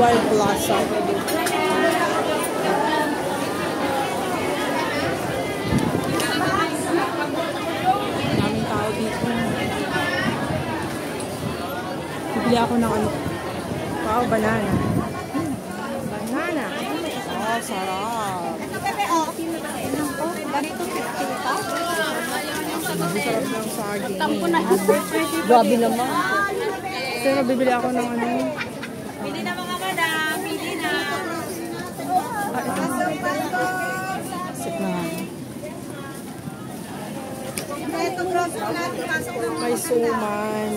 Worldwide Plaza. Daming tao dito. Bibili ako ng ano. Wow, banana. Banana. Oh, sarap. Ganito 50 ka? Sarap ng saging. Tampo na. Grabe naman. Pero bibili ako ng ano. Pili na mga madam. Pili na. Sip na nga. May suman.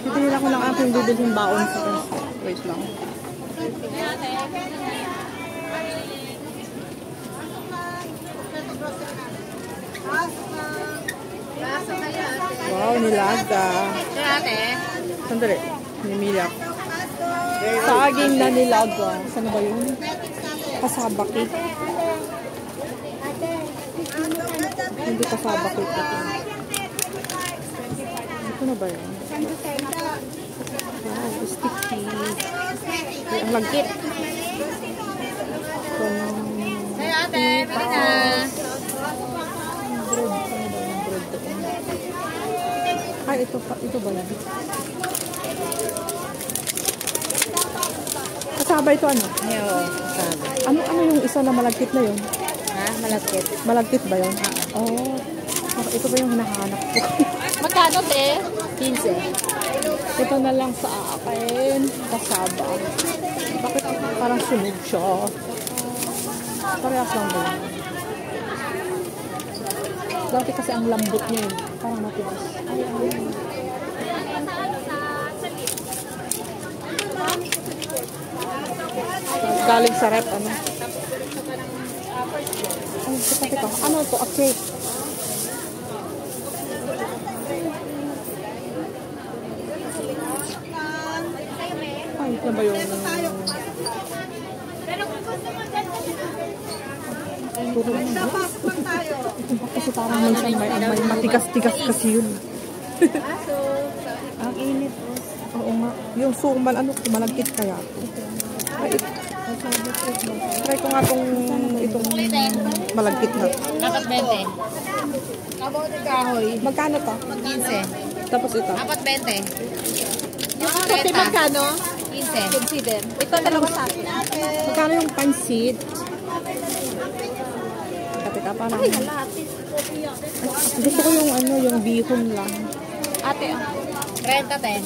Bibili ako ng aking bibilhin baon sa restaurant. Wait lang. Wow, nilaga. Sandali. Nimili ako. Saging na nilaga. Saan ba yun? Kasabaki. Hindi kasabaki ito. Ito na ba yun? Wow, sticky. Ay, ang lagkit. Hey ate, pili na. Ay, ito ba yan? Kasaba ito ano? Oo, kasaba. Ano yung isa na malagkit na yun? Ha? Malagkit. Malagkit ba yun? Oo. Ito ba yung hinahanap ko? Magkano te? 15. Ito na lang sa akin. Kasaba. Bakit parang sunog siya? Parehas lang ba yun? Dati kasi ang lambot niya eh. Parang matigas. Galing sa rep, ano? Ay, teka. Ano ito? A cake. Ay, ito ba yung... Kasi parang minsan may matigas-tigas kasi yun. Ang init po. Oo nga. Yung suman, ano, malagkit kaya? Ay, try ko nga itong malagkit na. Dapat 20. Kabaw ni kahoy. Magkano to? 15. Tapos ito? Dapat 20. Kasi magkano? 15. Consider. Ito dalawa sa akin. Magkano yung pansit? Kapit apa lang. Gusto ko yung ano, yung bihon lang. Ate, 30 10.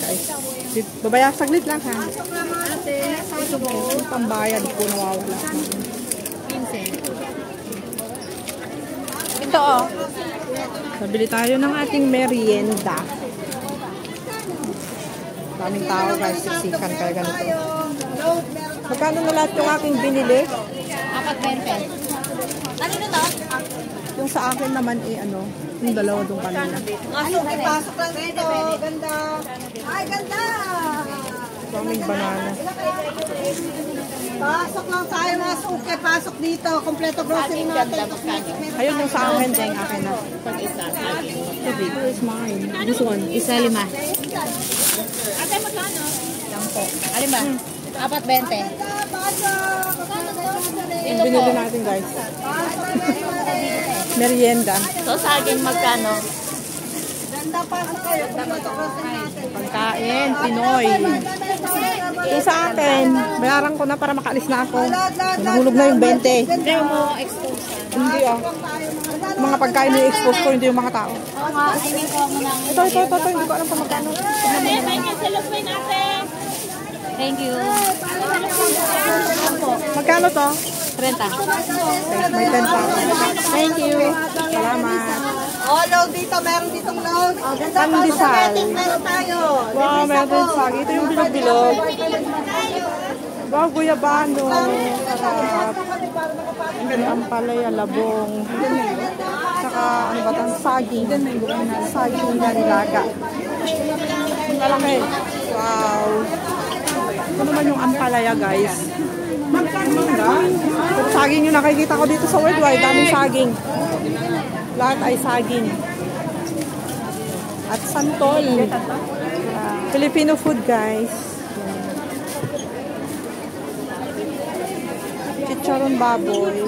Babaya, saglit lang ha. Ate, Yung pambayad ko nawawala. 15. Ito oh. Nabili tayo ng ating merienda. Daming tao guys, siksikan kaya ganito. Magkano na lahat yung aking binili? Dapat 20. Ano to? Yung sa akin naman ano, yung dalawa doon kanina. Ano, ipasok lang dito. Ganda. Ay, ganda. Daming banana. Pasok lang tayo mga suke, pasok dito. Kompleto grocery natin. Ayun yung sa akin, yung akin na. Pag-isa. Where is mine? This one. Isa 5. Ate, magkano? 10. Alin ba? Dapat 20. Yung binili natin guys. Merienda. So, sa akin magkano? Ganda, pasok kayo. Kompleto grocery natin. Pagkain, Pinoy. Yung sa akin, bayaran ko na para makaalis na ako. Nahulog na yung 20. Hindi mo expose. Hindi ah. Mga pagkain na i-expose ko, hindi yung mga tao. Oo nga, hindi ko mo nang... Ito. Hindi ko alam kung magkano. Ate, may kasalupin ate. Thank you. Magkano to? 30. May 10 pa. Thank you. Salamat. Oh, load dito. Meron ditong load. Oh, ganda. Pandesal. Meron tayo. Wow, meron din sagi. Ito yung bilog-bilog. Wow, guyabano. Sarap. May ampalaya, labong. Saka, ano ba ito? Saging. Saging na nilaga. Malaki. Wow. Ito naman yung ampalaya, guys. Pero saging yung nakikita ko dito sa Worldwide. Daming saging. Lahat ay saging. At santol. Filipino food, guys. chicharon baboy.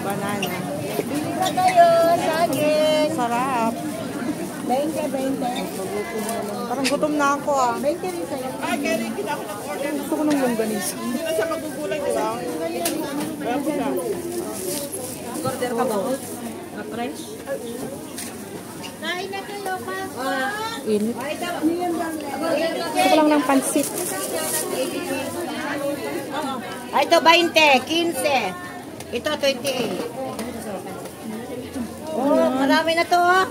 Banana. Bili ka kayo, saging. Sarap. 20. Parang gutom na ako ah. 20 rin sa'yo. Gusto ko ng longganisa. Order ka ba? Fresh? Kain na kayo, pasok. Init. Gusto ko lang ng pansit. Ito 20, 15. Ito 28. Oh, marami na to. Oh.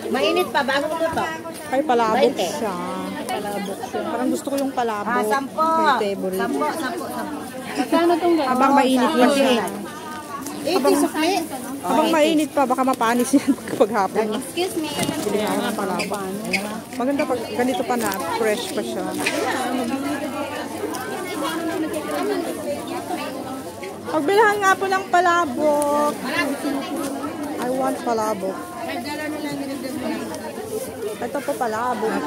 Mainit pa, bago ko to. Ay, palabok 20. siya. Palabok siya. Parang gusto ko yung palabok. 10. My favorite. 10. Magkano tong gano'n? Habang mainit pa siya. 80 sukli. Habang mainit pa, baka mapanis yan kapag hapon. Excuse me. Bili nga ako ng palabok. Maganda pag ganito pa na, fresh pa siya. Pagbilahan nga po ng palabok. I want palabok. Ito po palabok.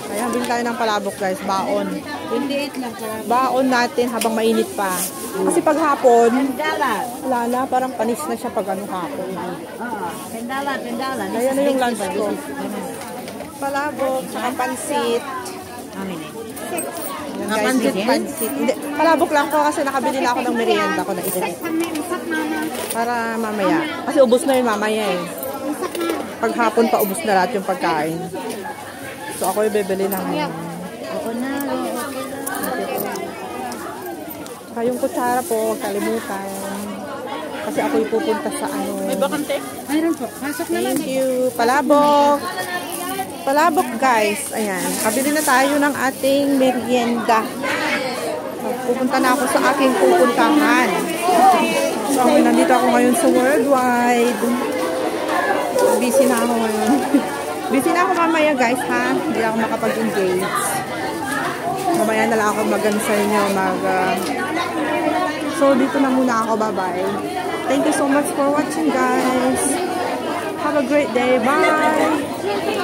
Ayan, bili tayo ng palabok guys. Baon. 28 lang para. Baon natin habang mainit pa. Kasi pag hapon, Pendala. wala na, parang panis na siya pag ano hapon. Oo. Pendala. Kaya na yung lunch ko. Palabok, saka pansit. Amin eh. Ayan, guys, pansit. Hindi, palabok lang ko kasi nakabili na ako ng merienda ko na isa. Para mamaya. Kasi ubos na yun mamaya eh. Pag hapon pa ubos na lahat yung pagkain. So ako yung bibili ng Ako na. saka yung kutsara po, huwag kalimutan. Kasi ako yung pupunta sa ano. May bakante? Mayroon po. Pasok na lang. Thank you. Palabok. Palabok guys. Ayan. Kabili na tayo ng ating merienda. Pupunta na ako sa aking pupuntahan. So ako nandito ako ngayon sa Worldwide. Busy na ako ngayon. Busy na ako mamaya guys ha. Hindi ako makapag-engage. Mamaya na lang ako mag-ano sa inyo. So dito na muna ako. Bye-bye. Thank you so much for watching guys. Have a great day. Bye!